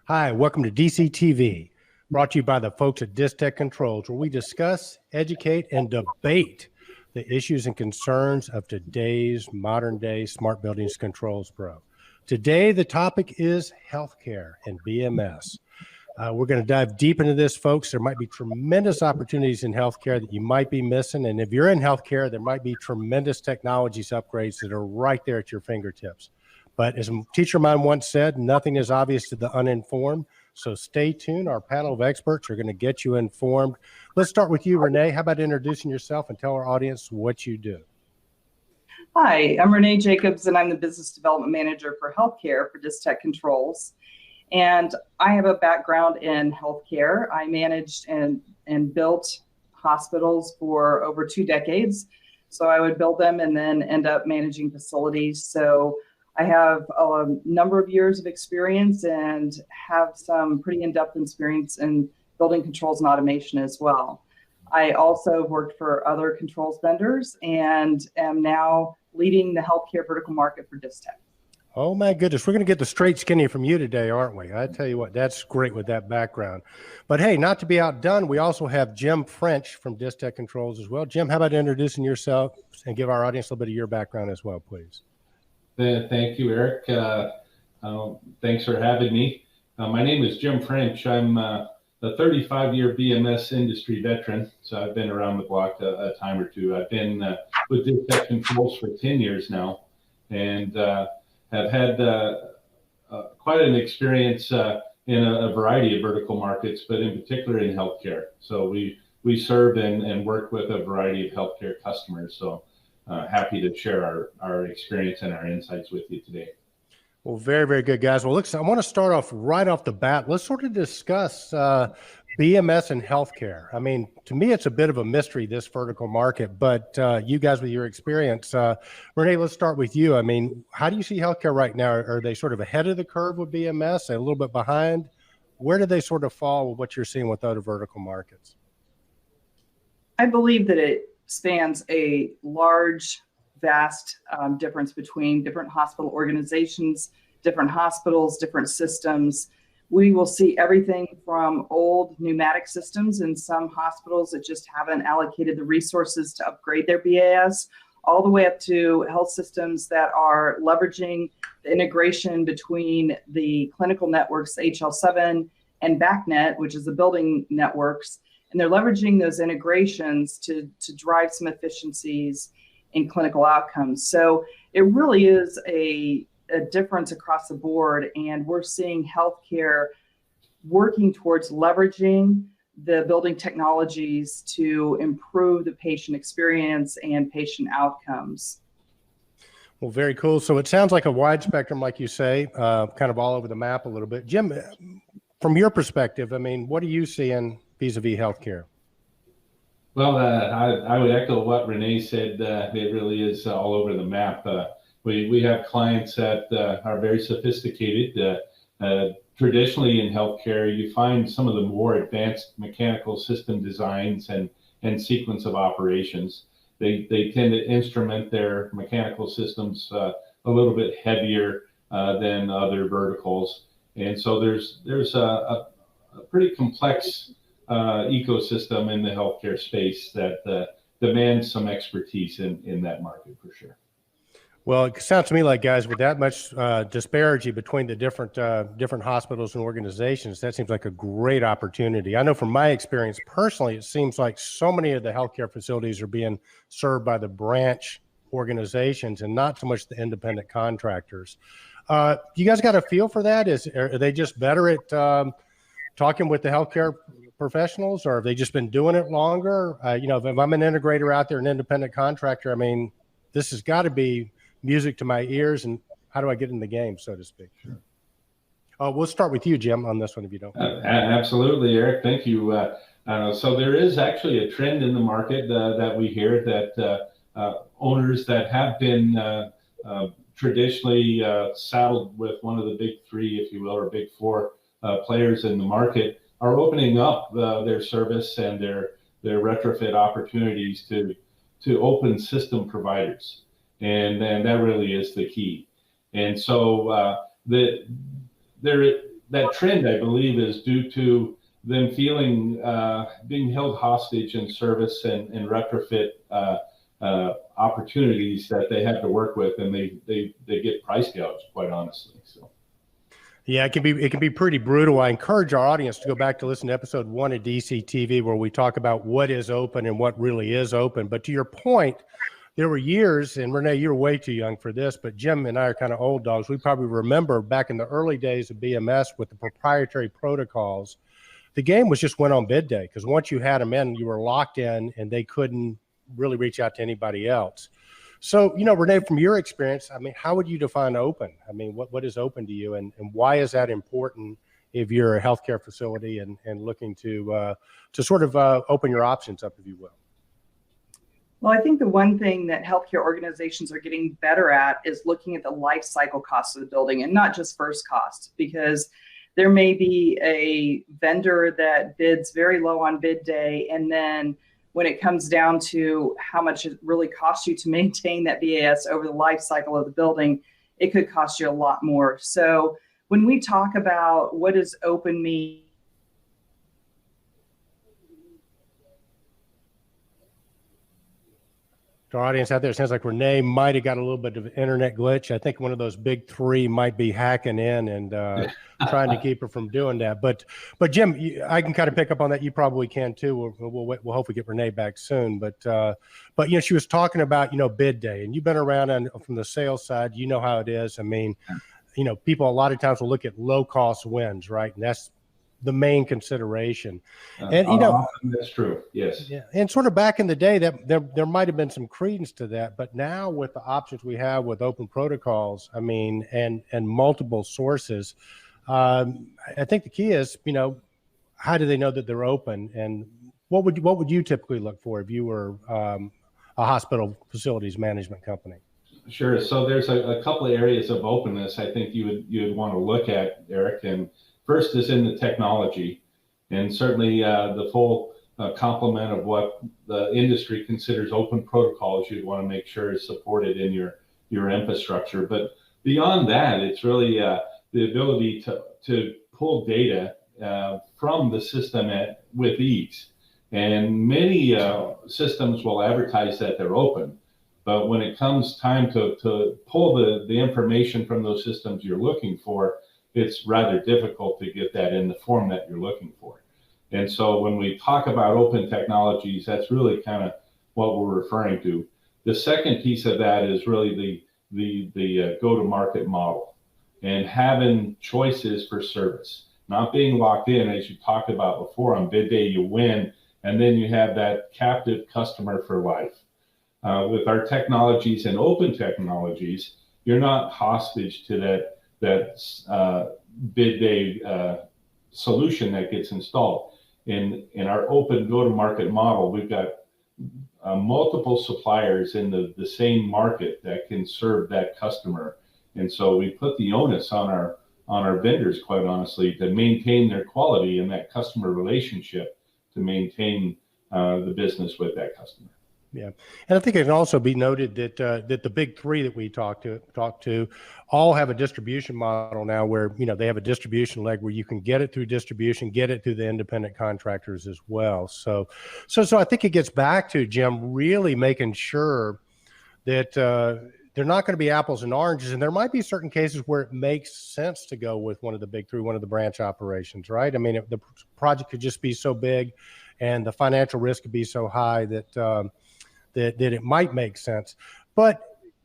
Hi, welcome to DCTV, brought to you by the folks at Distech Controls, where we discuss, educate, and debate the issues and concerns of today's modern-day smart buildings controls pro. Today, the topic is healthcare and BMS. We're going to dive deep into this, folks. There might be tremendous opportunities in healthcare that you might be missing. And if you're in healthcare, there might be tremendous technologies upgrades that are right there at your fingertips. But as a teacher of mine once said, nothing is obvious to the uninformed. So stay tuned. Our panel of experts are going to get you informed. Let's start with you, Renee. How about introducing yourself and tell our audience what you do? Hi, I'm Renee Jacobs, and I'm the Business Development Manager for Healthcare for Distech Controls. And I have a background in healthcare. I managed and built hospitals for over 2 decades. So I would build them and then end up managing facilities. So I have a number of years of experience and have some pretty in-depth experience in building controls and automation as well. I also worked for other controls vendors and am now leading the healthcare vertical market for Distech. Oh my goodness, we're going to get the straight skinny from you today, aren't we? I tell you what, that's great with that background. But hey, not to be outdone, we also have Jim French from Distech Controls as well. Jim, how about introducing yourself and give our audience a little bit of your background as well, please? Thank you, Eric. Thanks for having me. My name is Jim French. I'm a 35-year BMS industry veteran, so I've been around the block a time or two. I've been with Distech Controls for 10 years now, and have had quite an experience in a variety of vertical markets, but in particular in healthcare. So we serve and work with a variety of healthcare customers. So happy to share our experience and our insights with you today. Well, very, very good, guys. Well, I want to start off right off the bat. Let's sort of discuss BMS and healthcare. I mean, to me, it's a bit of a mystery, this vertical market, but you guys with your experience, Renee, let's start with you. I mean, how do you see healthcare right now? Are they sort of ahead of the curve with BMS, a little bit behind? Where do they sort of fall with what you're seeing with other vertical markets? I believe that it spans a large, vast difference between different hospital organizations, different hospitals, different systems. We will see everything from old pneumatic systems in some hospitals that just haven't allocated the resources to upgrade their BAS, all the way up to health systems that are leveraging the integration between the clinical networks, HL7 and BACnet, which is the building networks. And they're leveraging those integrations to drive some efficiencies in clinical outcomes. So it really is a difference across the board. And we're seeing healthcare working towards leveraging the building technologies to improve the patient experience and patient outcomes. Well, very cool. So it sounds like a wide spectrum, like you say, kind of all over the map a little bit. Jim, from your perspective, I mean, what are you seeing vis-a-vis healthcare? Well, I would echo what Renee said. It really is all over the map. We have clients that are very sophisticated. Traditionally in healthcare, you find some of the more advanced mechanical system designs and sequence of operations. They tend to instrument their mechanical systems a little bit heavier than other verticals. And so there's a pretty complex ecosystem in the healthcare space that demands some expertise in that market for sure. Well, it sounds to me like, guys, with that much disparity between the different hospitals and organizations, that seems like a great opportunity. I know from my experience personally, it seems like so many of the healthcare facilities are being served by the branch organizations and not so much the independent contractors. You guys got a feel for that? Are they just better at talking with the healthcare professionals, or have they just been doing it longer? If I'm an integrator out there, an independent contractor, I mean, this has got to be music to my ears. And how do I get in the game, so to speak? Sure. We'll start with you, Jim, on this one, if you don't. Absolutely, Eric. Thank you. So there is actually a trend in the market that we hear that owners that have been traditionally saddled with one of the big three, if you will, or big four players in the market are opening up their service and their retrofit opportunities to open system providers. And that really is the key. And so there that trend, I believe, is due to them feeling being held hostage in service and retrofit opportunities that they have to work with, and they get price gouged, quite honestly. So. Yeah, it can be pretty brutal. I encourage our audience to go back to listen to episode 1 of DCTV, where we talk about what is open and what really is open. But to your point, there were years, and Renee, you're way too young for this, but Jim and I are kind of old dogs. We probably remember back in the early days of BMS with the proprietary protocols, the game was just went on bid day, because once you had them in, you were locked in and they couldn't really reach out to anybody else. So, Renee, from your experience, I mean, how would you define open? I mean, what is open to you, and why is that important if you're a healthcare facility and looking to sort of open your options up, if you will? Well, I think the one thing that healthcare organizations are getting better at is looking at the life cycle costs of the building, and not just first cost, because there may be a vendor that bids very low on bid day, and then when it comes down to how much it really costs you to maintain that BAS over the life cycle of the building, it could cost you a lot more. So when we talk about what does open mean, To our audience out there, it sounds like Renee might have got a little bit of an internet glitch. I think one of those big three might be hacking in and trying to keep her from doing that. But Jim, I can kind of pick up on that. You probably can too. We'll hopefully get Renee back soon. But she was talking about bid day, and you've been around from the sales side. You know how it is. I mean, people a lot of times will look at low cost wins, right? And that's the main consideration. And that's true. Yes. Yeah. And sort of back in the day, that there might have been some credence to that, but now with the options we have with open protocols, I mean, and multiple sources, I think the key is, how do they know that they're open, and what would you typically look for if you were a hospital facilities management company? Sure. So there's a couple of areas of openness I think you would want to look at, Eric. And first is in the technology, and certainly the full complement of what the industry considers open protocols you'd want to make sure is supported in your infrastructure. But beyond that, it's really the ability to pull data from the system with ease. And many systems will advertise that they're open, but when it comes time to pull the information from those systems you're looking for, it's rather difficult to get that in the form that you're looking for. And so when we talk about open technologies, that's really kind of what we're referring to. The second piece of that is really the go-to-market model, and having choices for service, not being locked in, as you talked about before. On bid day, you win, and then you have that captive customer for life. With our technologies and open technologies, you're not hostage to that bid day solution that gets installed. In our open go-to-market model, we've got multiple suppliers in the same market that can serve that customer, and so we put the onus on our vendors, quite honestly, to maintain their quality and that customer relationship, to maintain the business with that customer. Yeah, and I think it can also be noted that that the big three that we talked to all have a distribution model now, where they have a distribution leg where you can get it through distribution, get it through the independent contractors as well. So I think it gets back to, Jim, really making sure that they're not going to be apples and oranges, and there might be certain cases where it makes sense to go with one of the big three, one of the branch operations, right? I mean, the project could just be so big, and the financial risk could be so high that that it might make sense. But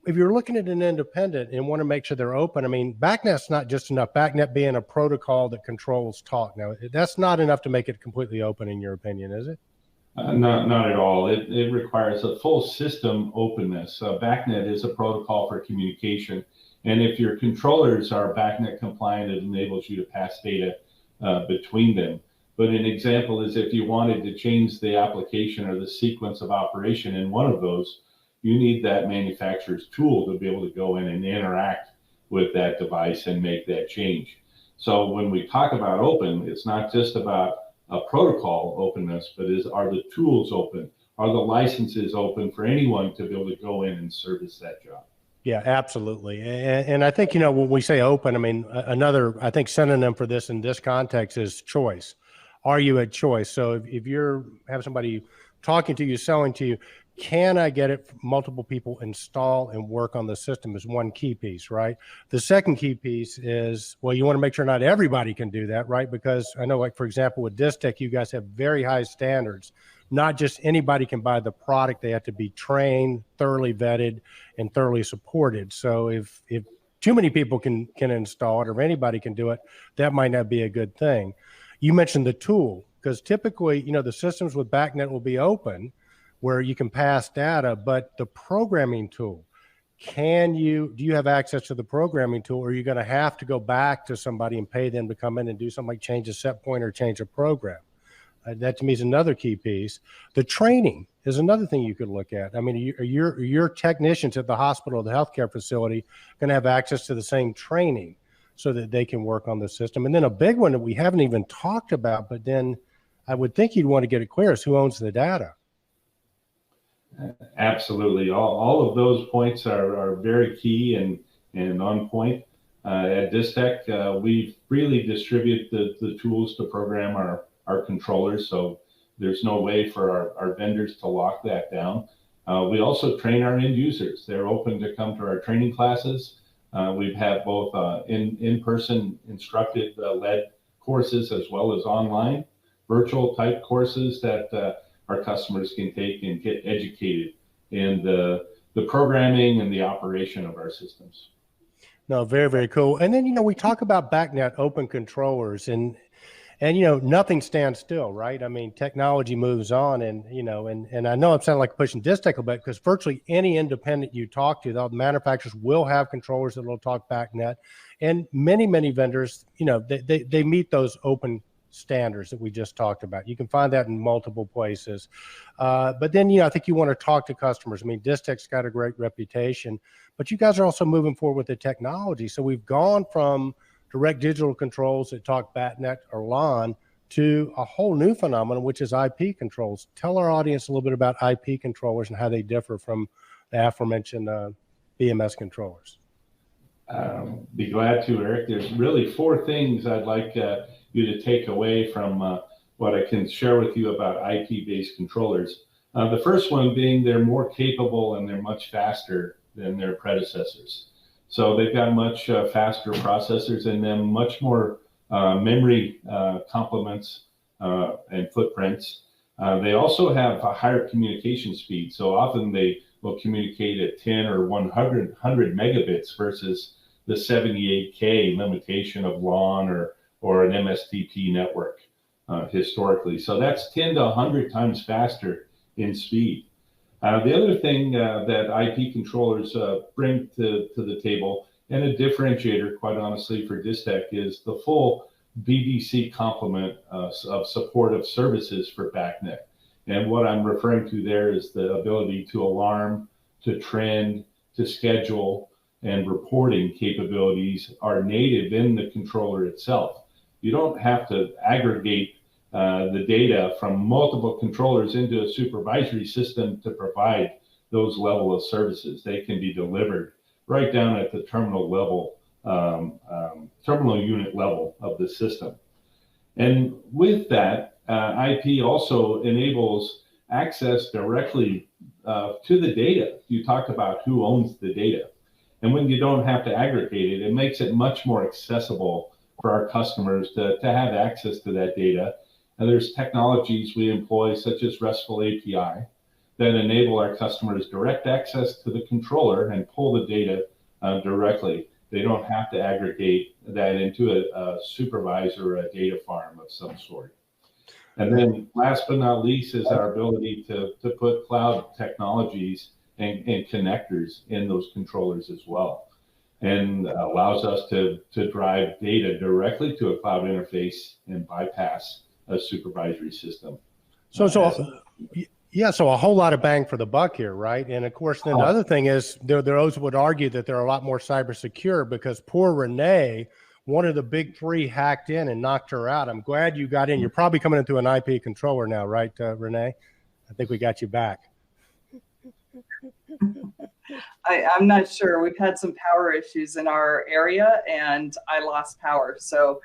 if you're looking at an independent and want to make sure they're open, I mean, BACNet's not just enough. BACnet being a protocol that controls talk. Now, that's not enough to make it completely open, in your opinion, is it? Not at all. It requires a full system openness. BACnet is a protocol for communication. And if your controllers are BACnet compliant, it enables you to pass data between them. But an example is if you wanted to change the application or the sequence of operation in one of those, you need that manufacturer's tool to be able to go in and interact with that device and make that change. So when we talk about open, it's not just about a protocol openness, but are the tools open? Are the licenses open for anyone to be able to go in and service that job? Yeah, absolutely. And I think, when we say open, I mean, another, I think synonym for this in this context is choice. Are you at choice? So if you're have somebody talking to you, selling to you, can I get it? Multiple people install and work on the system is one key piece, right? The second key piece is, well, you want to make sure not everybody can do that, right? Because I know, like, for example, with Distech, you guys have very high standards. Not just anybody can buy the product. They have to be trained, thoroughly vetted, and thoroughly supported. So if too many people can install it, or anybody can do it, that might not be a good thing. You mentioned the tool, because typically, the systems with BACnet will be open where you can pass data, but the programming tool, do you have access to the programming tool, or are you going to have to go back to somebody and pay them to come in and do something like change a set point or change a program? That to me is another key piece. The training is another thing you could look at. I mean, are your technicians at the hospital or the healthcare facility going to have access to the same training so that they can work on the system? And then a big one that we haven't even talked about, but then I would think you'd want to get it clear, is who owns the data. Absolutely. All of those points are very key and on point. At Distech, we freely distribute the tools to program our controllers, so there's no way for our vendors to lock that down. We also train our end users. They're open to come to our training classes. We've had both in-person instructed led courses, as well as online virtual type courses that our customers can take and get educated in the programming and the operation of our systems. No, very, very cool. And then, we talk about BACnet open controllers, and nothing stands still, right? I mean, technology moves on, and I know I'm sounding like pushing Distech a bit, because virtually any independent you talk to, the manufacturers will have controllers that will talk BACnet, and many vendors, they meet those open standards that we just talked about. You can find that in multiple places. But then, I think you want to talk to customers. I mean, Distech's got a great reputation, but you guys are also moving forward with the technology. So we've gone from direct digital controls that talk BACnet or LAN to a whole new phenomenon, which is IP controls. Tell our audience a little bit about IP controllers and how they differ from the aforementioned BMS controllers. Be glad to, Eric. There's really four things I'd like you to take away from what I can share with you about IP-based controllers. The first one being they're more capable and they're much faster than their predecessors. So they've got much faster processors in them, much more memory complements and footprints. They also have a higher communication speed. So often they will communicate at 10 or 100 megabits versus the 78K limitation of LAN or an MSTP network historically. So that's 10 to 100 times faster in speed. The other thing that IP controllers bring to the table, and a differentiator, quite honestly, for Distech, is the full BDC complement of support of services for BACnet. And what I'm referring to there is the ability to alarm, to trend, to schedule, and reporting capabilities are native in the controller itself. You don't have to aggregate the data from multiple controllers into a supervisory system to provide those level of services. They can be delivered right down at the terminal level, terminal unit level of the system. And with that, IP also enables access directly to the data. You talked about who owns the data. And when you don't have to aggregate it, it makes it much more accessible for our customers to have access to that data. And there's technologies we employ, such as RESTful API, that enable our customers direct access to the controller and pull the data directly. They don't have to aggregate that into a supervisor or a data farm of some sort. And then last but not least is our ability to put cloud technologies and connectors in those controllers as well, and allows us to drive data directly to a cloud interface and bypass a supervisory system. So a whole lot of bang for the buck here, right? And of course, then the other thing is there those would argue that they're a lot more cyber secure, because poor Renee, one of the big three, hacked in and knocked her out. I'm glad you got in. You're probably coming into an IP controller now, right, Renee? I think we got you back. I'm not sure. We've had some power issues in our area, and I lost power. So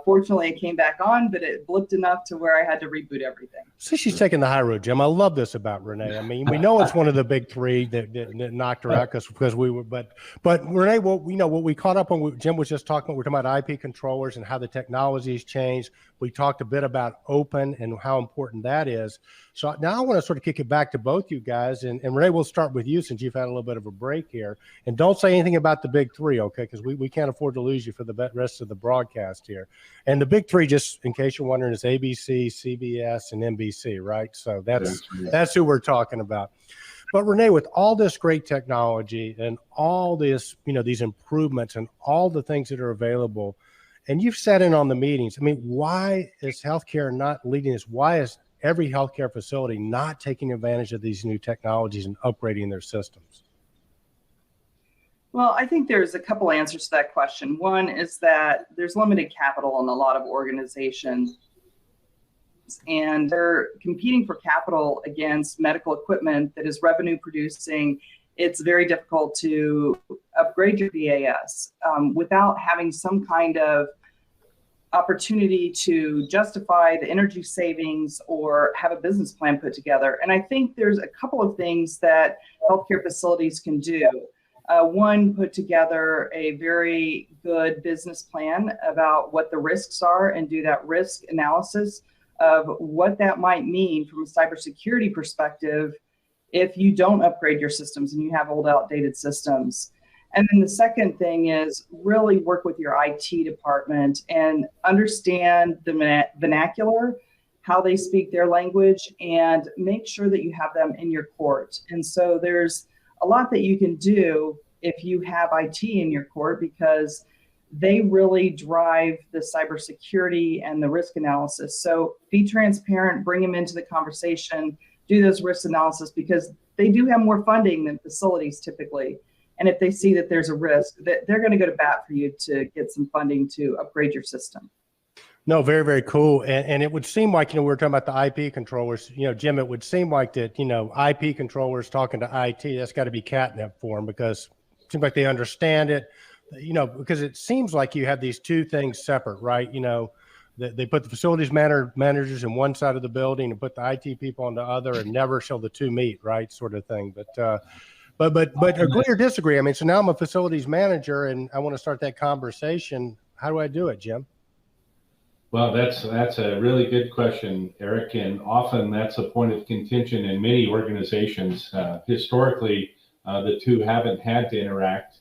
fortunately, it came back on, but it blipped enough to where I had to reboot everything. So she's taking the high road, Jim. I love this about Renee. I mean, we know it's one of the big three that knocked her out because we were, but Renee, what we caught up on, Jim was just talking, we're talking about IP controllers and how the technology has changed. We talked a bit about open and how important that is. So now I want to sort of kick it back to both you guys. And Renee, we'll start with you since you've had a little bit of a break here. And don't say anything about the big three, okay? Because we can't afford to lose you for the rest of the broadcast here. And the big three, just in case you're wondering, is ABC, CBS, and NBC, right? So that's who we're talking about. But Renee, with all this great technology and all this, these improvements and all the things that are available, and you've sat in on the meetings, I mean, why is healthcare not leading this? Why is every healthcare facility not taking advantage of these new technologies and upgrading their systems? Well, I think there's a couple answers to that question. One is that there's limited capital in a lot of organizations, and they're competing for capital against medical equipment that is revenue producing. It's very difficult to upgrade your BAS without having some kind of opportunity to justify the energy savings or have a business plan put together. And I think there's a couple of things that healthcare facilities can do. One, put together a very good business plan about what the risks are and do that risk analysis of what that might mean from a cybersecurity perspective if you don't upgrade your systems and you have old, outdated systems. And then the second thing is really work with your IT department and understand the vernacular, how they speak their language, and make sure that you have them in your court. And so there's a lot that you can do if you have IT in your court, because they really drive the cybersecurity and the risk analysis. So be transparent, bring them into the conversation, do those risk analysis, because they do have more funding than facilities typically. And if they see that there's a risk, that they're going to go to bat for you to get some funding to upgrade your system. No, very, very cool. And it would seem like, we were talking about the IP controllers, Jim, it would seem like that, IP controllers talking to IT, that's got to be catnip for them, because it seems like they understand it, because it seems like you have these two things separate, right? They put the facilities managers in one side of the building and put the IT people on the other, and never shall the two meet, right? Sort of thing. But agree or disagree. I mean, so now I'm a facilities manager and I want to start that conversation. How do I do it, Jim? Well, that's a really good question, Eric, and often that's a point of contention in many organizations. Historically, the two haven't had to interact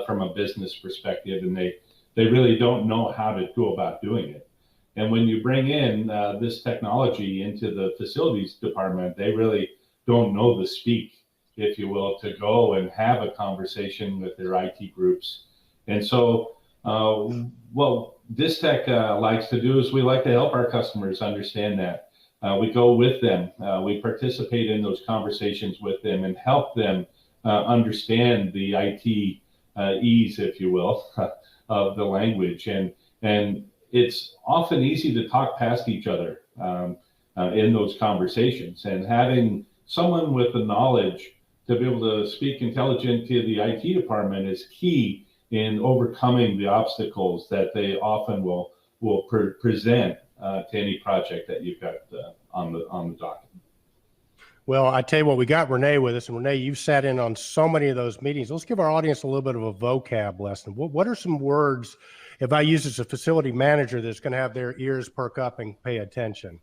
from a business perspective, and they really don't know how to go about doing it. And when you bring in this technology into the facilities department, they really don't know the speak, if you will, to go and have a conversation with their IT groups. And so what Distech likes to do is we like to help our customers understand that. We go with them. We participate in those conversations with them and help them understand the IT ease, if you will, of the language. And it's often easy to talk past each other in those conversations. And having someone with the knowledge to be able to speak intelligent to the IT department is key in overcoming the obstacles that they often will present to any project that you've got on the docket. Well, I tell you what, we got Renee with us, and Renee, you've sat in on so many of those meetings. Let's give our audience a little bit of a vocab lesson. What are some words, if I use as a facility manager, that's going to have their ears perk up and pay attention?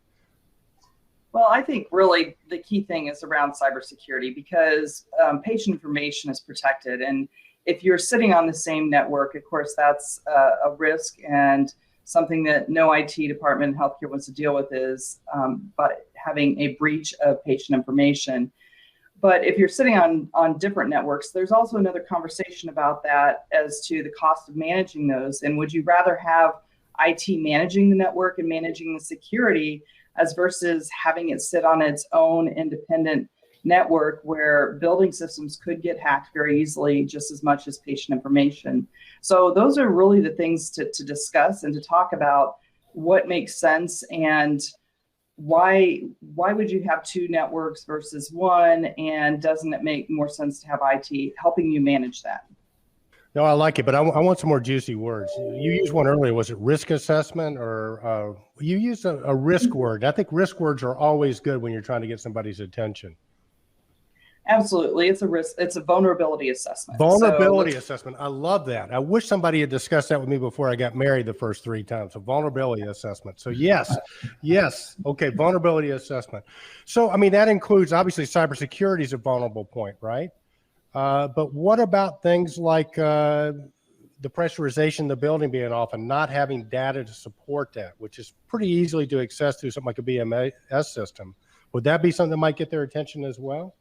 Well, I think really the key thing is around cybersecurity, because patient information is protected. And if you're sitting on the same network, of course, that's a risk, and something that no IT department in healthcare wants to deal with is but having a breach of patient information. But if you're sitting on different networks, there's also another conversation about that as to the cost of managing those. And would you rather have IT managing the network and managing the security as versus having it sit on its own independent network where building systems could get hacked very easily, just as much as patient information? So those are really the things to discuss and to talk about what makes sense and why would you have two networks versus one? And doesn't it make more sense to have IT helping you manage that? No, I like it, but I want some more juicy words. You used one earlier. Was it risk assessment, or you used a risk word? I think risk words are always good when you're trying to get somebody's attention. Absolutely. It's a risk. It's a vulnerability assessment. Vulnerability assessment. I love that. I wish somebody had discussed that with me before I got married the first 3 times. So vulnerability assessment. So yes. Okay. Vulnerability assessment. So, I mean, that includes obviously cybersecurity is a vulnerable point, right? But what about things like the pressurization of the building being off and not having data to support that, which is pretty easily to access through something like a BMS system? Would that be something that might get their attention as well?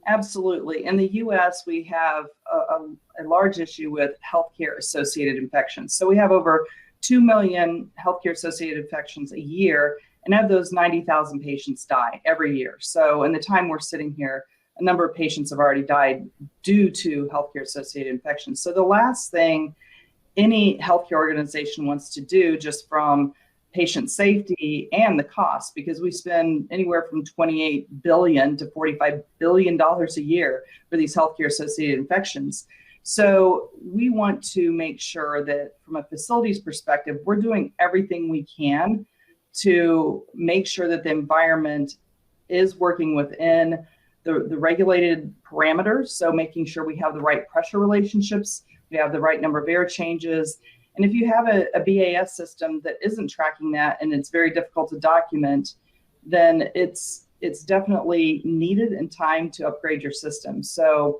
Absolutely. In the U.S., we have a large issue with healthcare associated infections. So we have over 2 million healthcare associated infections a year, and of those 90,000 patients die every year. So in the time we're sitting here, a number of patients have already died due to healthcare associated infections. So the last thing any healthcare organization wants to do, just from patient safety and the cost, because we spend anywhere from $28 billion to $45 billion a year for these healthcare associated infections. So we want to make sure that from a facilities perspective, we're doing everything we can to make sure that the environment is working within the regulated parameters. So making sure we have the right pressure relationships, we have the right number of air changes. And if you have a BAS system that isn't tracking that and it's very difficult to document, then it's definitely needed in time to upgrade your system. So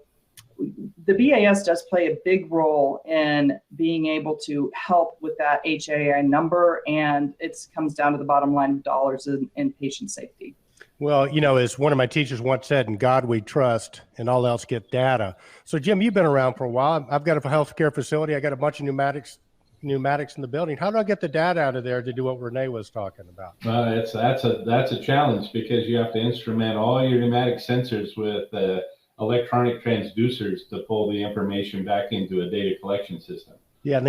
the BAS does play a big role in being able to help with that HAI number, and it comes down to the bottom line of dollars in patient safety. Well, you know, as one of my teachers once said, in God we trust and all else get data. So Jim, you've been around for a while. I've got a healthcare facility. I got a bunch of pneumatics in the building. How do I get the data out of there to do what Renee was talking about? That's a challenge, because you have to instrument all your pneumatic sensors with electronic transducers to pull the information back into a data collection system. Yeah, and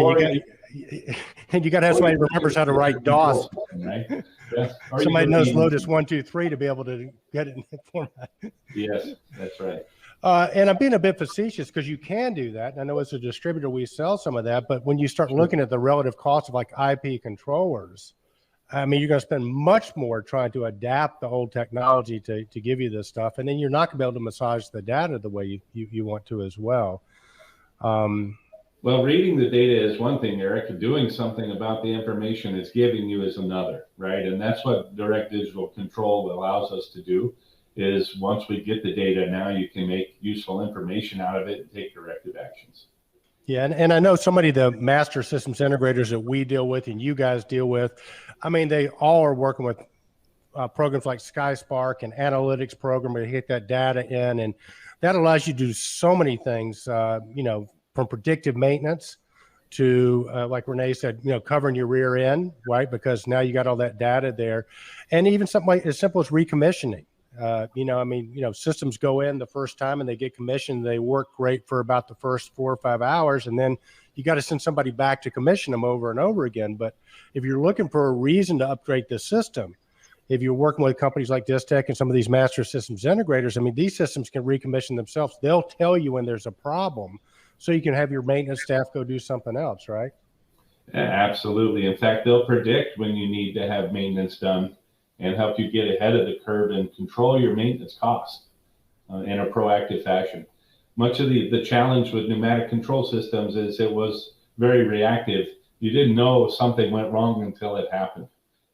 then you got to have somebody who remembers how to write DOS. Right? Yeah. Somebody knows Lotus 1, 2, 3 to be able to get it in that format. Yes, that's right. And I'm being a bit facetious because you can do that. And I know as a distributor, we sell some of that. But when you start looking at the relative cost of like IP controllers, I mean, you're going to spend much more trying to adapt the old technology to give you this stuff. And then you're not going to be able to massage the data the way you want to as well. Well, reading the data is one thing, Eric. Doing something about the information it's giving you is another, right? And that's what direct digital control allows us to do, is once we get the data, now you can make useful information out of it and take corrective actions. Yeah, and I know somebody, the master systems integrators that we deal with and you guys deal with, I mean, they all are working with programs like SkySpark and analytics program where you get that data in, and that allows you to do so many things, you know, from predictive maintenance to, like Renee said, you know, covering your rear end, right? Because now you got all that data there. And even something like as simple as recommissioning. You know, I mean, you know, systems go in the first time and they get commissioned. They work great for about the first 4 or 5 hours. And then you got to send somebody back to commission them over and over again. But if you're looking for a reason to upgrade the system, if you're working with companies like Distech and some of these master systems integrators, I mean, these systems can recommission themselves. They'll tell you when there's a problem so you can have your maintenance staff go do something else, right? Yeah, absolutely. In fact, they'll predict when you need to have maintenance done and help you get ahead of the curve and control your maintenance costs in a proactive fashion. Much of the challenge with pneumatic control systems is it was very reactive. You didn't know something went wrong until it happened,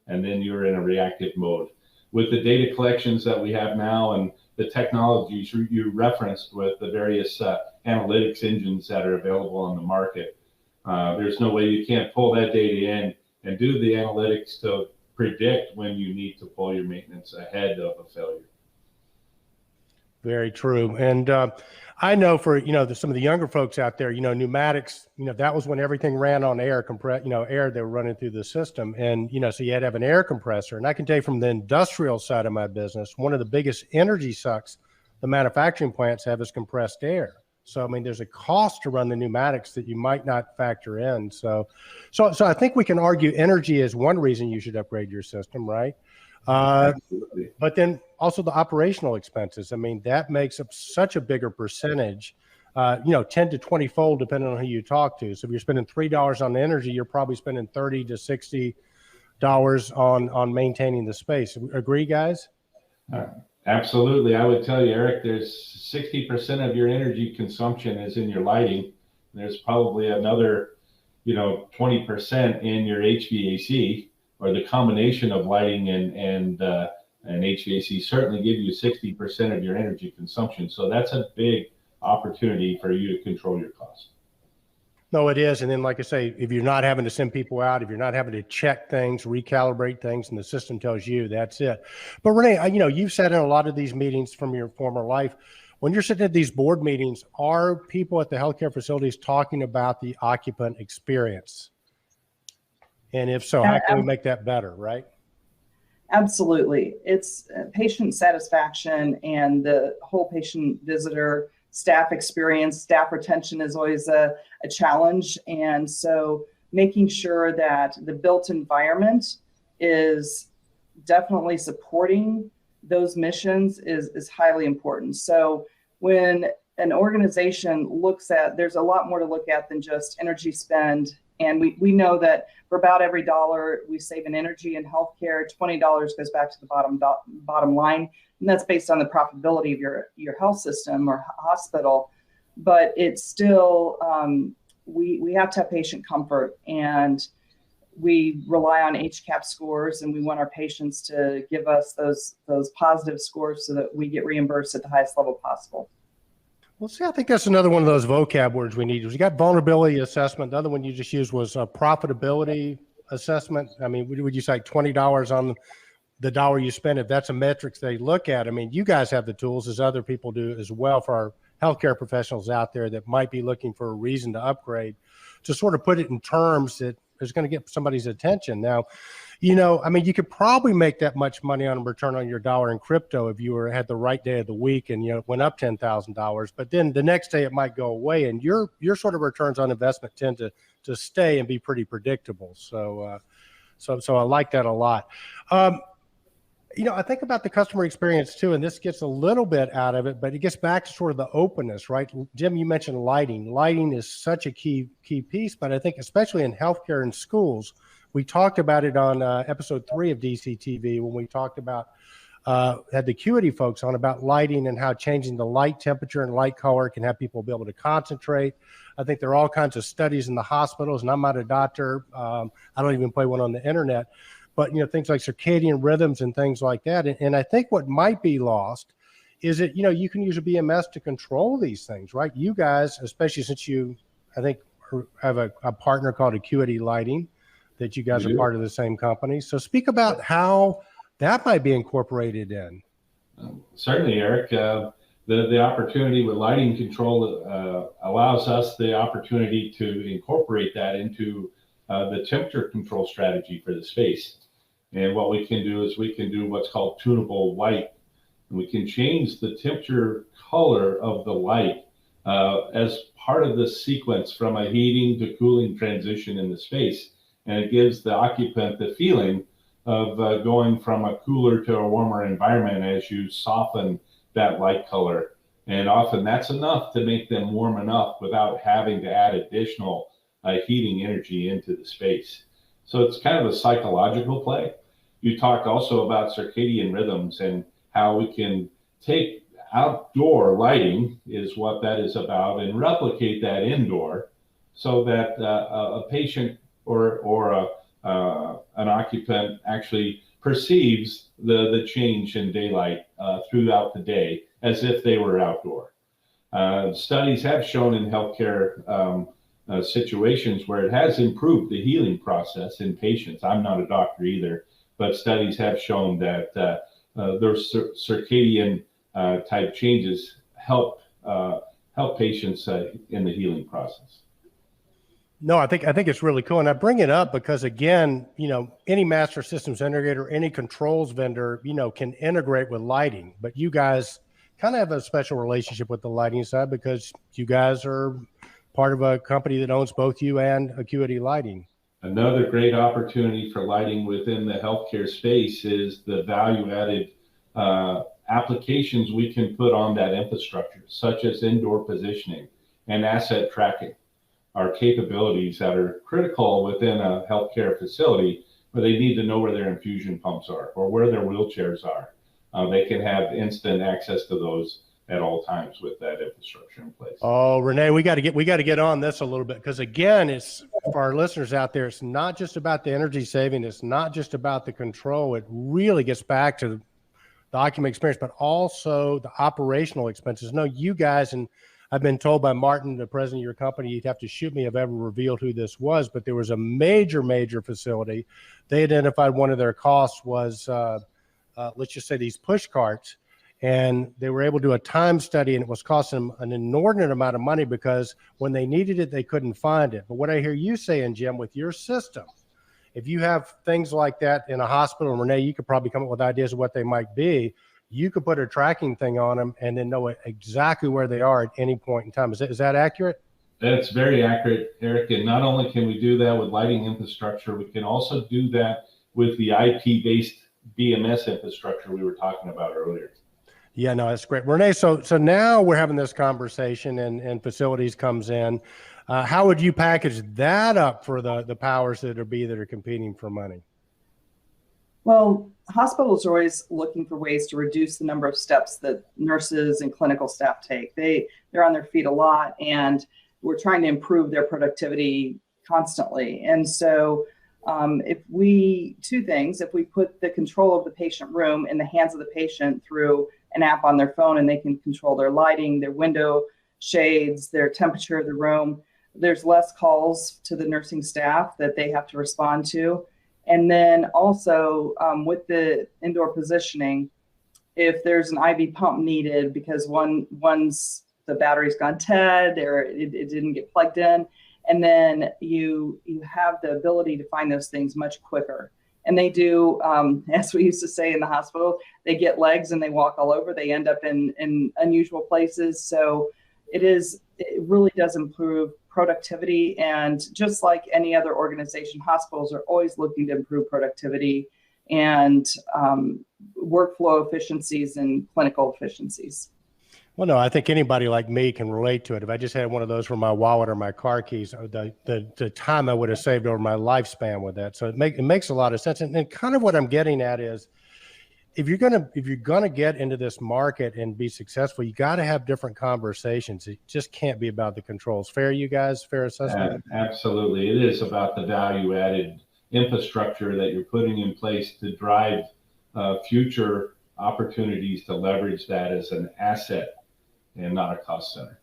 and then you were in a reactive mode. With the data collections that we have now and the technologies you referenced with the various analytics engines that are available on the market, there's no way you can't pull that data in and do the analytics to predict when you need to pull your maintenance ahead of a failure. Very true. And I know for, you know, some of the younger folks out there, you know, pneumatics, you know, that was when everything ran on air, air they were running through the system. And, you know, so you had to have an air compressor. And I can tell you from the industrial side of my business, one of the biggest energy sucks the manufacturing plants have is compressed air. So, I mean, there's a cost to run the pneumatics that you might not factor in. So I think we can argue energy is one reason you should upgrade your system, right? Absolutely. But then also the operational expenses. I mean, that makes up such a bigger percentage, 10 to 20 fold, depending on who you talk to. So if you're spending $3 on energy, you're probably spending 30 to $60 on maintaining the space. Agree, guys? Absolutely. I would tell you, Eric, there's 60% of your energy consumption is in your lighting. There's probably another, 20% in your HVAC, or the combination of lighting and HVAC certainly give you 60% of your energy consumption. So that's a big opportunity for you to control your costs. No, it is. And then, like I say, if you're not having to send people out, if you're not having to check things, recalibrate things, and the system tells you, that's it. But Renee, you've sat in a lot of these meetings from your former life. When you're sitting at these board meetings, are people at the healthcare facilities talking about the occupant experience? And if so, how can we make that better, right? Absolutely. It's patient satisfaction and the whole patient visitor staff experience. Staff retention is always a challenge. And so making sure that the built environment is definitely supporting those missions is highly important. So when an organization looks at, there's a lot more to look at than just energy spend. And we know that for about every dollar we save in energy and healthcare, $20 goes back to the bottom line. And that's based on the profitability of your health system or hospital. But it's still, we have to have patient comfort, and we rely on HCAP scores, and we want our patients to give us those positive scores so that we get reimbursed at the highest level possible. Well, see, I think that's another one of those vocab words we need. We got vulnerability assessment. The other one you just used was a profitability assessment. I mean, would you say $20 on the dollar you spend? If that's a metrics they look at, I mean, you guys have the tools, as other people do as well, for our healthcare professionals out there that might be looking for a reason to upgrade, to sort of put it in terms that is going to get somebody's attention. Now, I mean, you could probably make that much money on a return on your dollar in crypto if you had the right day of the week and it went up $10,000. But then the next day it might go away, and your sort of returns on investment tend to stay and be pretty predictable. So I like that a lot. I think about the customer experience too, and this gets a little bit out of it, but it gets back to sort of the openness, right? Jim, you mentioned lighting. Lighting is such a key piece, but I think especially in healthcare and schools, we talked about it on episode 3 of DCTV when we talked about, had the Acuity folks on about lighting and how changing the light temperature and light color can have people be able to concentrate. I think there are all kinds of studies in the hospitals, and I'm not a doctor. I don't even play one on the internet. But, things like circadian rhythms and things like that. And I think what might be lost is that, you can use a BMS to control these things, right? You guys, especially since you, I think, have a partner called Acuity Lighting, that you guys are part of the same company. So speak about how that might be incorporated in. Certainly, Eric. The opportunity with lighting control allows us the opportunity to incorporate that into the temperature control strategy for the space. And what we can do is we can do what's called tunable light. And we can change the temperature color of the light as part of the sequence from a heating to cooling transition in the space. And it gives the occupant the feeling of going from a cooler to a warmer environment as you soften that light color. And often that's enough to make them warm enough without having to add additional heating energy into the space. So it's kind of a psychological play. You talked also about circadian rhythms and how we can take outdoor lighting is what that is about and replicate that indoor so that a patient or an occupant actually perceives the change in daylight throughout the day as if they were outdoor. Studies have shown in healthcare situations where it has improved the healing process in patients. I'm not a doctor either, but studies have shown that those circadian type changes help patients in the healing process. No, I think it's really cool. And I bring it up because, again, any master systems integrator, any controls vendor, can integrate with lighting. But you guys kind of have a special relationship with the lighting side because you guys are part of a company that owns both you and Acuity Lighting. Another great opportunity for lighting within the healthcare space is the value-added applications we can put on that infrastructure, such as indoor positioning and asset tracking, are capabilities that are critical within a healthcare facility where they need to know where their infusion pumps are or where their wheelchairs are. They can have instant access to those at all times with that infrastructure in place. Oh, Renee, we got to get on this a little bit, because again, it's for our listeners out there. It's not just about the energy saving. It's not just about the control. It really gets back to the occupant experience, but also the operational expenses. No, you guys, and I've been told by Martin, the president of your company, you'd have to shoot me if I ever revealed who this was, but there was a major facility. They identified one of their costs was, let's just say, these push carts. And they were able to do a time study, and it was costing them an inordinate amount of money because when they needed it, they couldn't find it. But what I hear you saying, Jim, with your system, if you have things like that in a hospital, and Renee, you could probably come up with ideas of what they might be. You could put a tracking thing on them and then know exactly where they are at any point in time. Is that accurate? That's very accurate, Eric. And not only can we do that with lighting infrastructure, we can also do that with the IP-based BMS infrastructure we were talking about earlier. Yeah, no, that's great. Renee, so now we're having this conversation and facilities comes in. How would you package that up for the powers that are competing for money? Well, hospitals are always looking for ways to reduce the number of steps that nurses and clinical staff take. They're on their feet a lot, and we're trying to improve their productivity constantly. And so two things, if we put the control of the patient room in the hands of the patient through an app on their phone, and they can control their lighting, their window shades, their temperature of the room, there's less calls to the nursing staff that they have to respond to. And then also with the indoor positioning, if there's an IV pump needed because one's the battery's gone dead or it didn't get plugged in, and then you have the ability to find those things much quicker. And they do, as we used to say in the hospital, they get legs and they walk all over. They end up in unusual places. So it really does improve productivity. And just like any other organization, hospitals are always looking to improve productivity and workflow efficiencies and clinical efficiencies. Well, no, I think anybody like me can relate to it. If I just had one of those for my wallet or my car keys, the time I would have saved over my lifespan with that. So it makes a lot of sense. And kind of what I'm getting at is, if you're gonna get into this market and be successful, you got to have different conversations. It just can't be about the controls. Fair, you guys? Fair assessment? Absolutely, it is about the value-added infrastructure that you're putting in place to drive future opportunities to leverage that as an asset and not a cost center.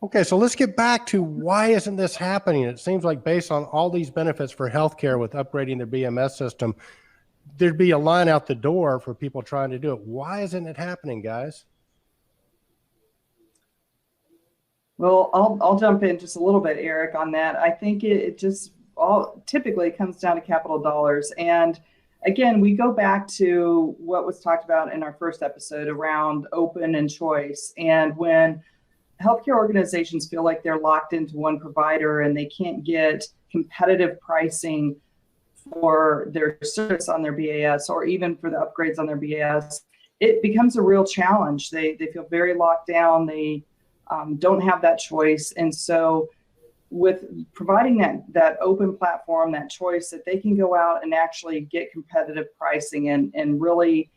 Okay, so let's get back to why isn't this happening? It seems like based on all these benefits for healthcare with upgrading their BMS system, there'd be a line out the door for people trying to do it. Why isn't it happening, guys? Well, I'll jump in just a little bit, Eric, on that. I think it just typically comes down to capital dollars. And again, we go back to what was talked about in our first episode around open and choice. And when healthcare organizations feel like they're locked into one provider and they can't get competitive pricing for their service on their BAS or even for the upgrades on their BAS, it becomes a real challenge. They feel very locked down. They don't have that choice. And so with providing that open platform, that choice, that they can go out and actually get competitive pricing and really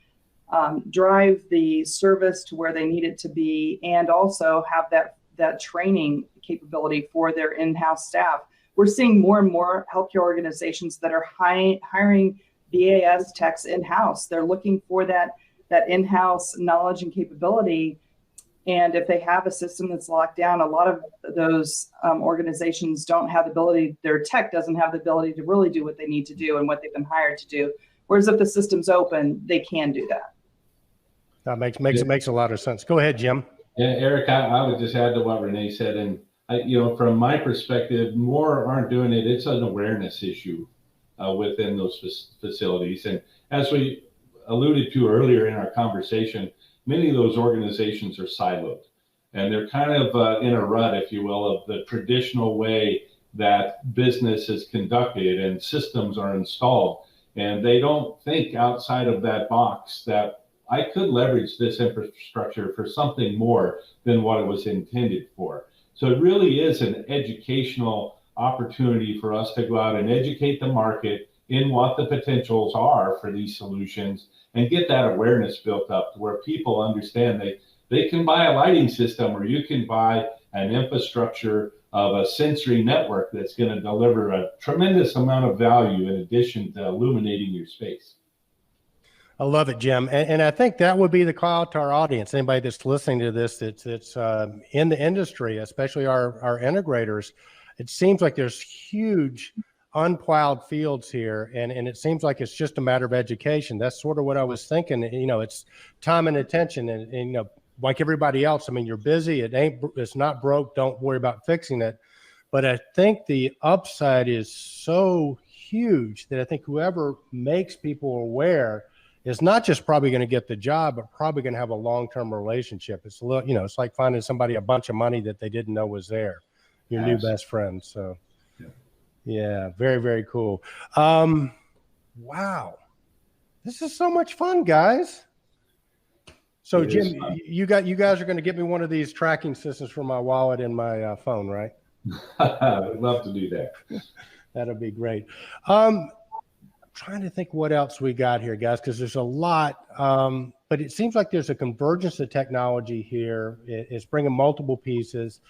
drive the service to where they need it to be, and also have that training capability for their in-house staff. We're seeing more and more healthcare organizations that are hiring BAS techs in-house. They're looking for that in-house knowledge and capability. And if they have a system that's locked down, a lot of those organizations don't have the ability, their tech doesn't have the ability to really do what they need to do and what they've been hired to do. Whereas if the system's open, they can do that. That makes a lot of sense. Go ahead, Jim. Yeah, Eric, I would just add to what Renee said. And from my perspective, more aren't doing it. It's an awareness issue within those facilities. And as we alluded to earlier in our conversation, many of those organizations are siloed, and they're kind of in a rut, if you will, of the traditional way that business is conducted and systems are installed. And they don't think outside of that box that I could leverage this infrastructure for something more than what it was intended for. So it really is an educational opportunity for us to go out and educate the market in what the potentials are for these solutions and get that awareness built up to where people understand they can buy a lighting system, or you can buy an infrastructure of a sensory network that's going to deliver a tremendous amount of value in addition to illuminating your space. I love it, Jim. And I think that would be the call out to our audience, anybody that's listening to this, that's in the industry, especially our integrators. It seems like there's huge unplowed fields here, and it seems like it's just a matter of education. That's sort of what I was thinking. You know, it's time and attention, and you know, like everybody else, I mean, you're busy. It's not broke. Don't worry about fixing it. But I think the upside is so huge that I think whoever makes people aware is not just probably going to get the job, but probably going to have a long-term relationship. It's a little, you know, it's like finding somebody a bunch of money that they didn't know was there, your new best friend. So, yeah, very, very cool. Wow, this is so much fun, guys. So, Jim, you guys are going to get me one of these tracking systems for my wallet and my phone, right? I'd love to do that. That'll be great. I'm trying to think what else we got here, guys, because there's a lot. But it seems like there's a convergence of technology here. It's bringing multiple pieces.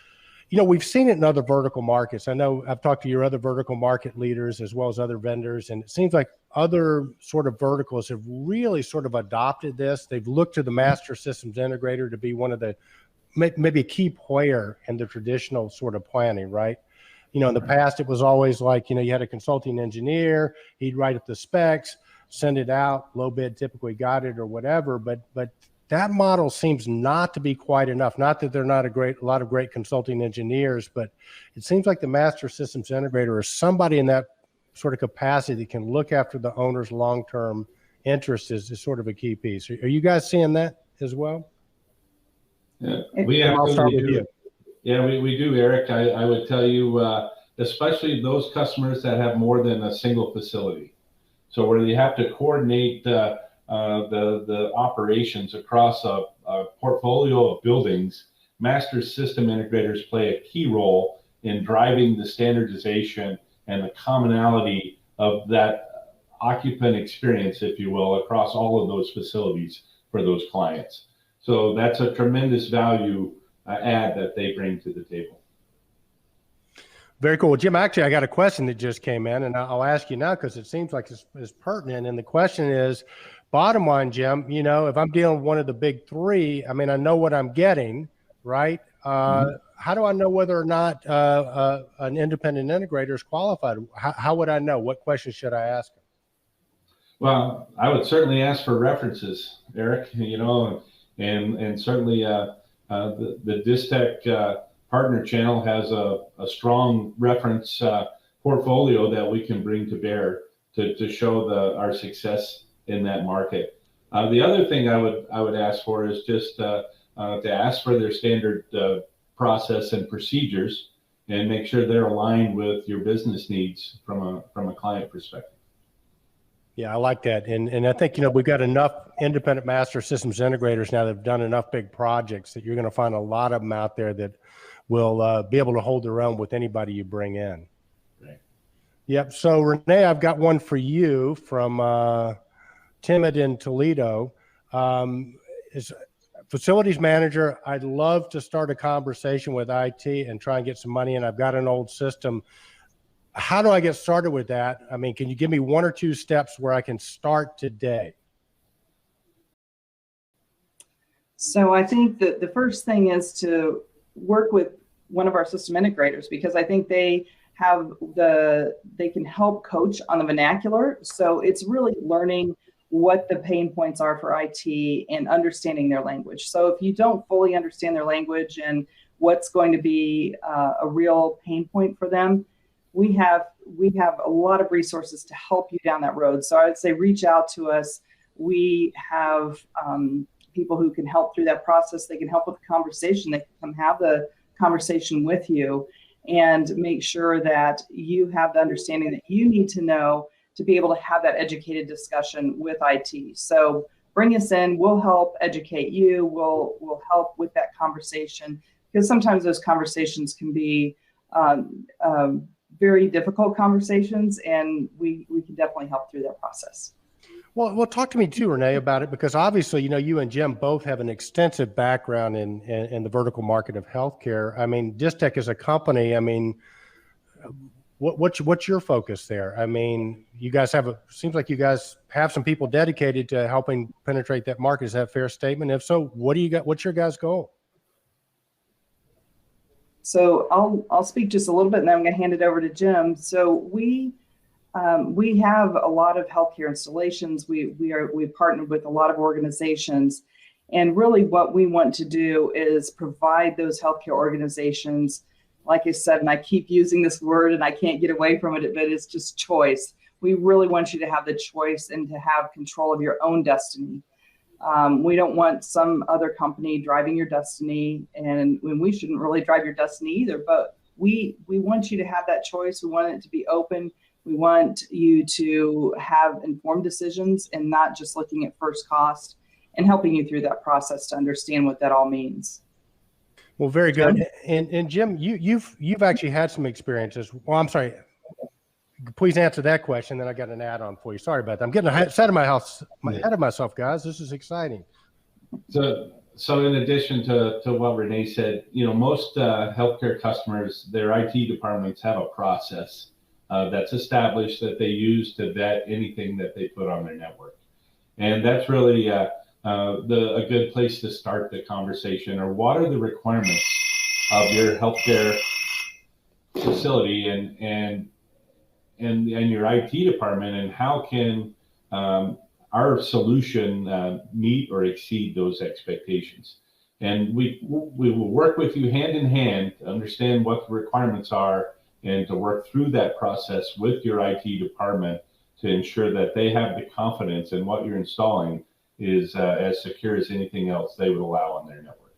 You know, we've seen it in other vertical markets. I know I've talked to your other vertical market leaders as well as other vendors, and it seems like other sort of verticals have really sort of adopted this. They've looked to the master systems integrator to be one of the, maybe a key player in the traditional sort of planning, right? You know, in the past, it was always like, you know, you had a consulting engineer, he'd write up the specs, send it out, low bid typically got it or whatever, but that model seems not to be quite enough. Not that they're not a lot of great consulting engineers, but it seems like the master systems integrator is somebody in that sort of capacity that can look after the owner's long-term interest is sort of a key piece. Are you guys seeing that as well? Yeah, I'll start with you. Yeah, we do, Eric. I would tell you, especially those customers that have more than a single facility. So where you have to coordinate the operations across a portfolio of buildings, master system integrators play a key role in driving the standardization and the commonality of that occupant experience, if you will, across all of those facilities for those clients. So that's a tremendous value add that they bring to the table. Very cool. Jim, actually, I got a question that just came in, and I'll ask you now because it seems like it's pertinent. And the question is, bottom line, Jim, you know, if I'm dealing with one of the big three, I mean, I know what I'm getting, right? How do I know whether or not an independent integrator is qualified? How would I know? What questions should I ask them? Well, I would certainly ask for references, Eric, you know, and certainly the Distech partner channel has a strong reference portfolio that we can bring to bear to show our success in that market. The other thing I would ask for is just to ask for their standard process and procedures and make sure they're aligned with your business needs from a client perspective. Yeah, I like that. And I think, you know, we've got enough independent master systems integrators now that have done enough big projects that you're going to find a lot of them out there that will be able to hold their own with anybody you bring in. Right. Yep. So Renee, I've got one for you from Timid in Toledo. Is facilities manager. I'd love to start a conversation with IT and try and get some money. And I've got an old system. How do I get started with that? I mean, can you give me one or two steps where I can start today? So I think that the first thing is to work with one of our system integrators, because I think they can help coach on the vernacular. So it's really learning what the pain points are for IT and understanding their language. So if you don't fully understand their language and what's going to be a real pain point for them, we have a lot of resources to help you down that road. So I would say reach out to us. We have people who can help through that process. They can help with the conversation. They can come have the conversation with you. and make sure that you have the understanding that you need to know to be able to have that educated discussion with IT. So bring us in, we'll help educate you, we'll help with that conversation, because sometimes those conversations can be very difficult conversations, and we can definitely help through that process. Well, talk to me too, Renee, about it, because obviously, you and Jim both have an extensive background in the vertical market of healthcare. I mean, Distech is a company. I mean, what's your focus there? I mean, you guys seems like you guys have some people dedicated to helping penetrate that market. Is that a fair statement? If so, what do you got? What's your guys' goal? So I'll speak just a little bit, and then I'm going to hand it over to Jim. So we have a lot of healthcare installations. We've partnered with a lot of organizations, and really what we want to do is provide those healthcare organizations, like I said, and I keep using this word and I can't get away from it, but it's just choice. We really want you to have the choice and to have control of your own destiny. We don't want some other company driving your destiny, and we shouldn't really drive your destiny either, but we want you to have that choice. We want it to be open. We want you to have informed decisions and not just looking at first cost, and helping you through that process to understand what that all means. Well, very good. And Jim, you've actually had some experiences. Well, I'm sorry. Please answer that question. Then I got an add-on for you. Sorry about that. I'm getting ahead of myself, guys. This is exciting. So in addition to what Renee said, most healthcare customers, their IT departments have a process that's established that they use to vet anything that they put on their network. And that's really a good place to start the conversation, or what are the requirements of your healthcare facility and your IT department, and how can our solution meet or exceed those expectations? And we will work with you hand in hand to understand what the requirements are, and to work through that process with your IT department to ensure that they have the confidence in what you're installing is as secure as anything else they would allow on their network.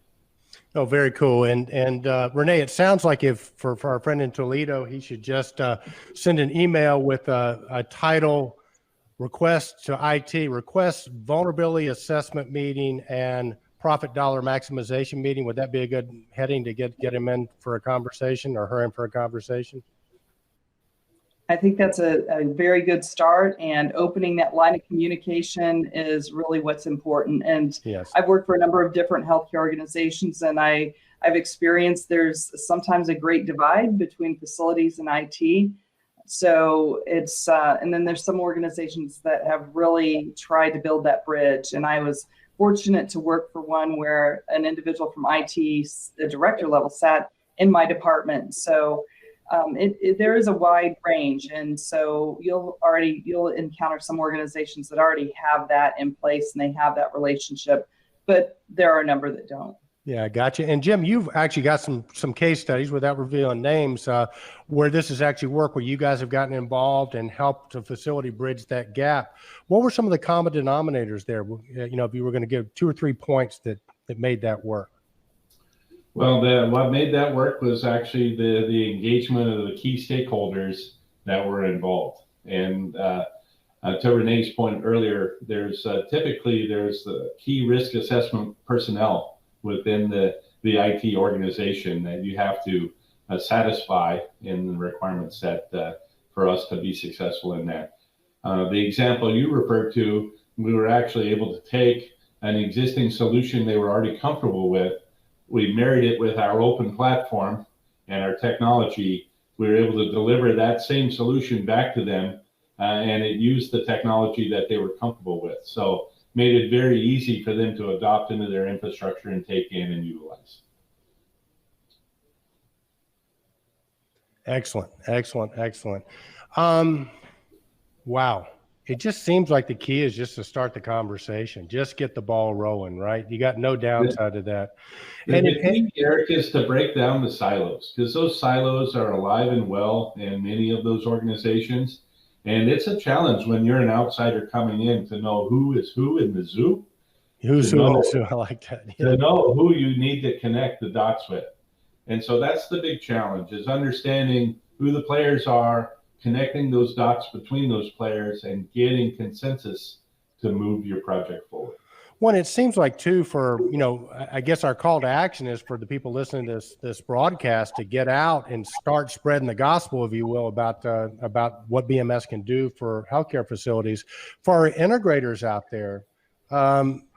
Oh, very cool. And Renee, it sounds like if for our friend in Toledo, he should just send an email with a title: request to IT, request vulnerability assessment meeting and profit dollar maximization meeting. Would that be a good heading to get him in for a conversation, or her in for a conversation? I think that's a very good start, and opening that line of communication is really what's important. And yes, I've worked for a number of different healthcare organizations, and I've experienced there's sometimes a great divide between facilities and IT. So it's, and then there's some organizations that have really tried to build that bridge. And I was fortunate to work for one where an individual from IT, the director level, sat in my department. So there is a wide range, and so you'll encounter some organizations that already have that in place and they have that relationship, but there are a number that don't. Yeah, I got you. And Jim, you've actually got some case studies, without revealing names, where this has actually worked, where you guys have gotten involved and helped a facility bridge that gap. What were some of the common denominators there? If you were going to give 2 or 3 points that made that work. Well, what made that work was actually the engagement of the key stakeholders that were involved. And to Renee's point earlier, there's typically the key risk assessment personnel within the IT organization that you have to satisfy in the requirement set for us to be successful in that. The example you referred to, we were actually able to take an existing solution they were already comfortable with. We married it with our open platform and our technology. We were able to deliver that same solution back to them, and it used the technology that they were comfortable with. So made it very easy for them to adopt into their infrastructure and take in and utilize. Excellent. Wow. It just seems like the key is just to start the conversation, just get the ball rolling, right? You got no downside to that. And the key, Eric, is to break down the silos, because those silos are alive and well in many of those organizations. And it's a challenge when you're an outsider coming in to know who is who in the zoo. Who's who in the zoo? I like that. Yeah. To know who you need to connect the dots with. And so that's the big challenge, is understanding who the players are, connecting those dots between those players, and getting consensus to move your project forward. Well, it seems like too, for, I guess our call to action is for the people listening to this broadcast to get out and start spreading the gospel, if you will, about what BMS can do for healthcare facilities. For our integrators out there,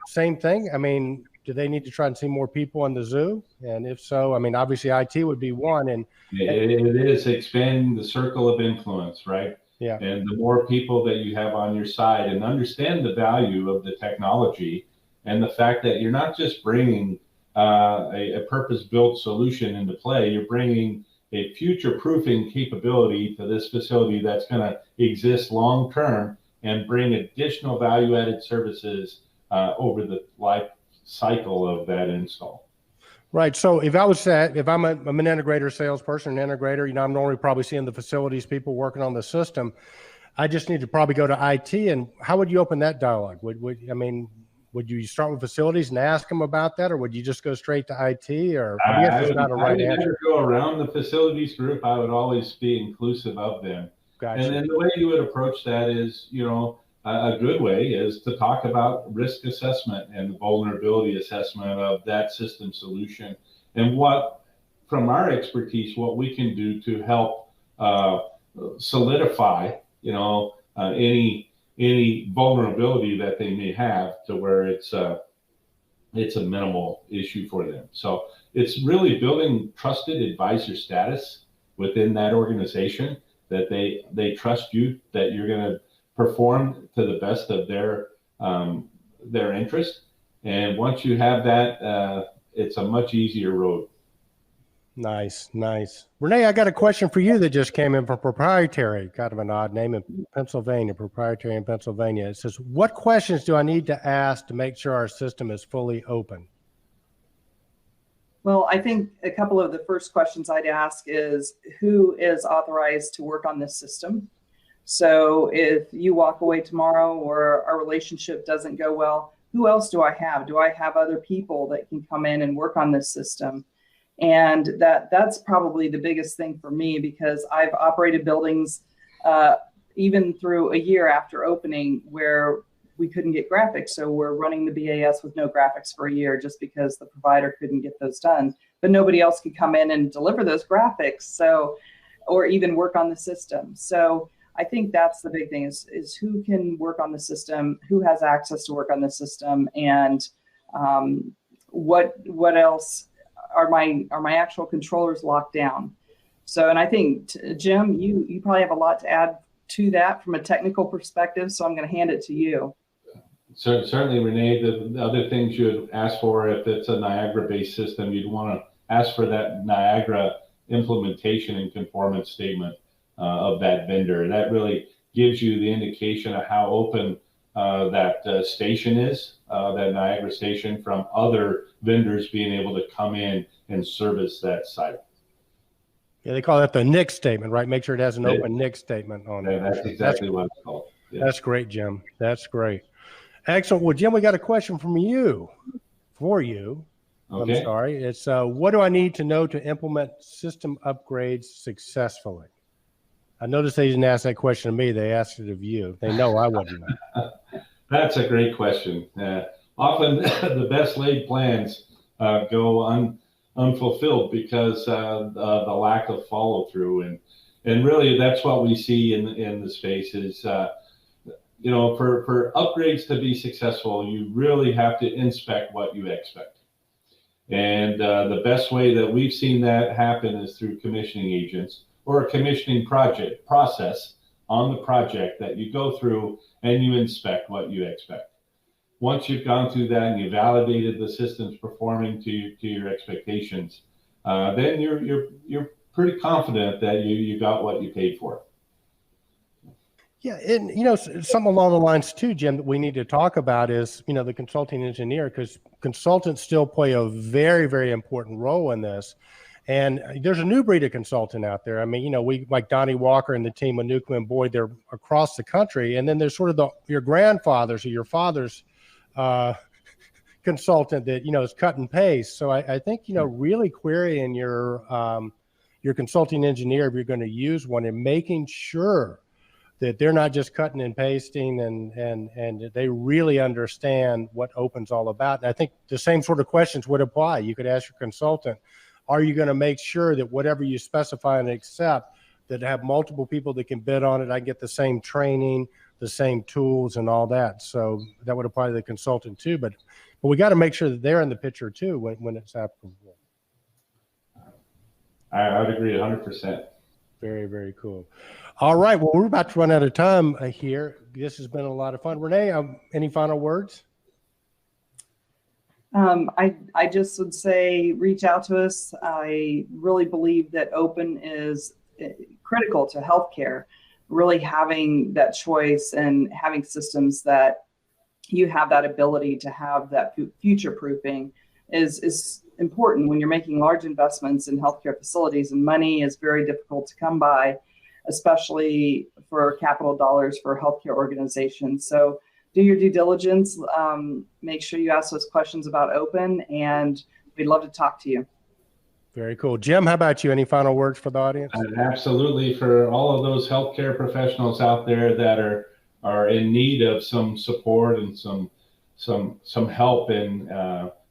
same thing. I mean, do they need to try and see more people in the zoo? And if so, I mean, obviously IT would be one. And it is expanding the circle of influence, right? Yeah. And the more people that you have on your side and understand the value of the technology, and the fact that you're not just bringing a purpose-built solution into play, you're bringing a future-proofing capability to this facility that's going to exist long-term and bring additional value-added services over the life cycle of that install. Right. So if I'm an integrator salesperson, an integrator, I'm normally probably seeing the facilities people working on the system. I just need to probably go to IT. And how would you open that dialogue? Would you start with facilities and ask them about that, or would you just go straight to IT? Or I guess it's not a right answer. Never go around the facilities group. I would always be inclusive of them. Gotcha. And then the way you would approach that is, a good way is to talk about risk assessment and the vulnerability assessment of that system solution, and from our expertise, what we can do to help solidify, any vulnerability that they may have, to where it's a minimal issue for them. So it's really building trusted advisor status within that organization, that they trust you, that you're going to perform to the best of their interest. And once you have that, it's a much easier road. Nice. Renee, I got a question for you that just came in from Proprietary, kind of an odd name in Pennsylvania, Proprietary in Pennsylvania. It says, what questions do I need to ask to make sure our system is fully open? Well, I think a couple of the first questions I'd ask is, who is authorized to work on this system? So if you walk away tomorrow or our relationship doesn't go well, who else do I have? Do I have other people that can come in and work on this system? And that's probably the biggest thing for me, because I've operated buildings even through a year after opening where we couldn't get graphics. So we're running the BAS with no graphics for a year just because the provider couldn't get those done. But nobody else could come in and deliver those graphics, or even work on the system. So I think that's the big thing is who can work on the system, who has access to work on the system, and what else are my actual controllers locked down. So, and I think Jim, you probably have a lot to add to that from a technical perspective. So I'm going to hand it to you. So certainly, Renee, the other things you would ask for, if it's a Niagara-based system, you'd want to ask for that Niagara implementation and conformance statement of that vendor. That really gives you the indication of how open that station is, that Niagara station, from other vendors being able to come in and service that site. Yeah, they call that the NIC statement, right? Make sure it has an open NIC statement on it. That's exactly what it's called. Yeah. That's great, Jim. That's great. Excellent. Well, Jim, we got a question for you. Okay. I'm sorry. It's what do I need to know to implement system upgrades successfully? I noticed they didn't ask that question of me. They asked it of you. They know I wouldn't know. That's a great question. Often the best laid plans go unfulfilled because the lack of follow through, and really that's what we see in the space is for upgrades to be successful, you really have to inspect what you expect. And the best way that we've seen that happen is through commissioning agents, or a commissioning project process on the project that you go through and you inspect what you expect. Once you've gone through that and you validated the system's performing to your expectations, then you're pretty confident that you got what you paid for. Yeah, and something along the lines too, Jim, that we need to talk about is the consulting engineer, because consultants still play a very, very important role in this. And there's a new breed of consultant out there. I mean, we like Donnie Walker and the team of Newcomb and Boyd, they're across the country. And then there's sort of your grandfathers or your fathers consultant that, is cut and paste. So I think, really querying your consulting engineer, if you're going to use one, and making sure that they're not just cutting and pasting and they really understand what Open's all about. And I think the same sort of questions would apply. You could ask your consultant, are you going to make sure that whatever you specify and accept, that have multiple people that can bid on it, I get the same training, the same tools and all that. So that would apply to the consultant too, but we got to make sure that they're in the picture too when it's applicable. I would agree 100%. Very, very cool. All right. Well, we're about to run out of time here. This has been a lot of fun. Renee, any final words? I just would say reach out to us. I really believe that Open is critical to healthcare. Really having that choice and having systems that you have that ability to have that future proofing is important when you're making large investments in healthcare facilities, and money is very difficult to come by, especially for capital dollars for healthcare organizations. So do your due diligence, make sure you ask those questions about Open, and we'd love to talk to you. Very cool. Jim, how about you? Any final words for the audience? Absolutely. For all of those healthcare professionals out there that are in need of some support and some help in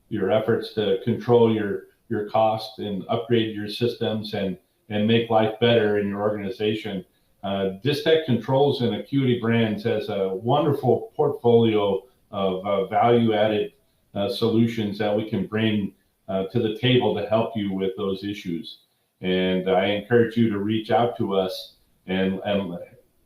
your efforts to control your costs and upgrade your systems and make life better in your organization, Distech Controls and Acuity Brands has a wonderful portfolio of value-added solutions that we can bring to the table to help you with those issues. And I encourage you to reach out to us and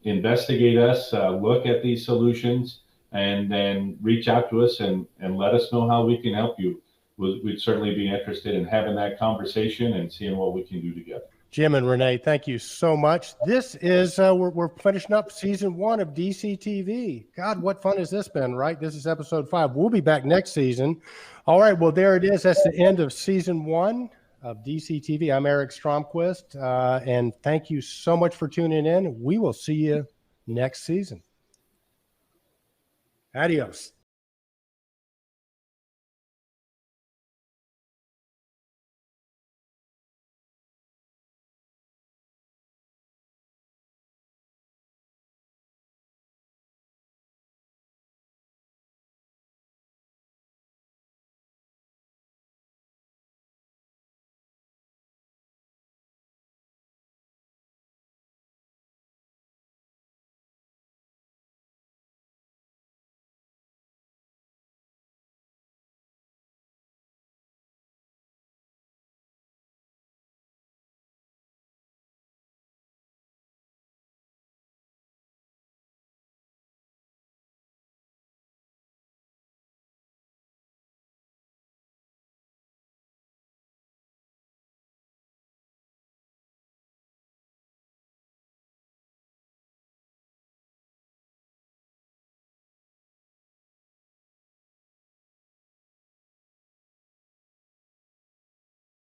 investigate us, look at these solutions, and then reach out to us and let us know how we can help you. We'd certainly be interested in having that conversation and seeing what we can do together. Jim and Renee, thank you so much. This is, we're finishing up season 1 of DCTV. God, what fun has this been, right? This is episode 5. We'll be back next season. All right, well, there it is. That's the end of season 1 of DCTV. I'm Eric Stromquist, and thank you so much for tuning in. We will see you next season. Adios.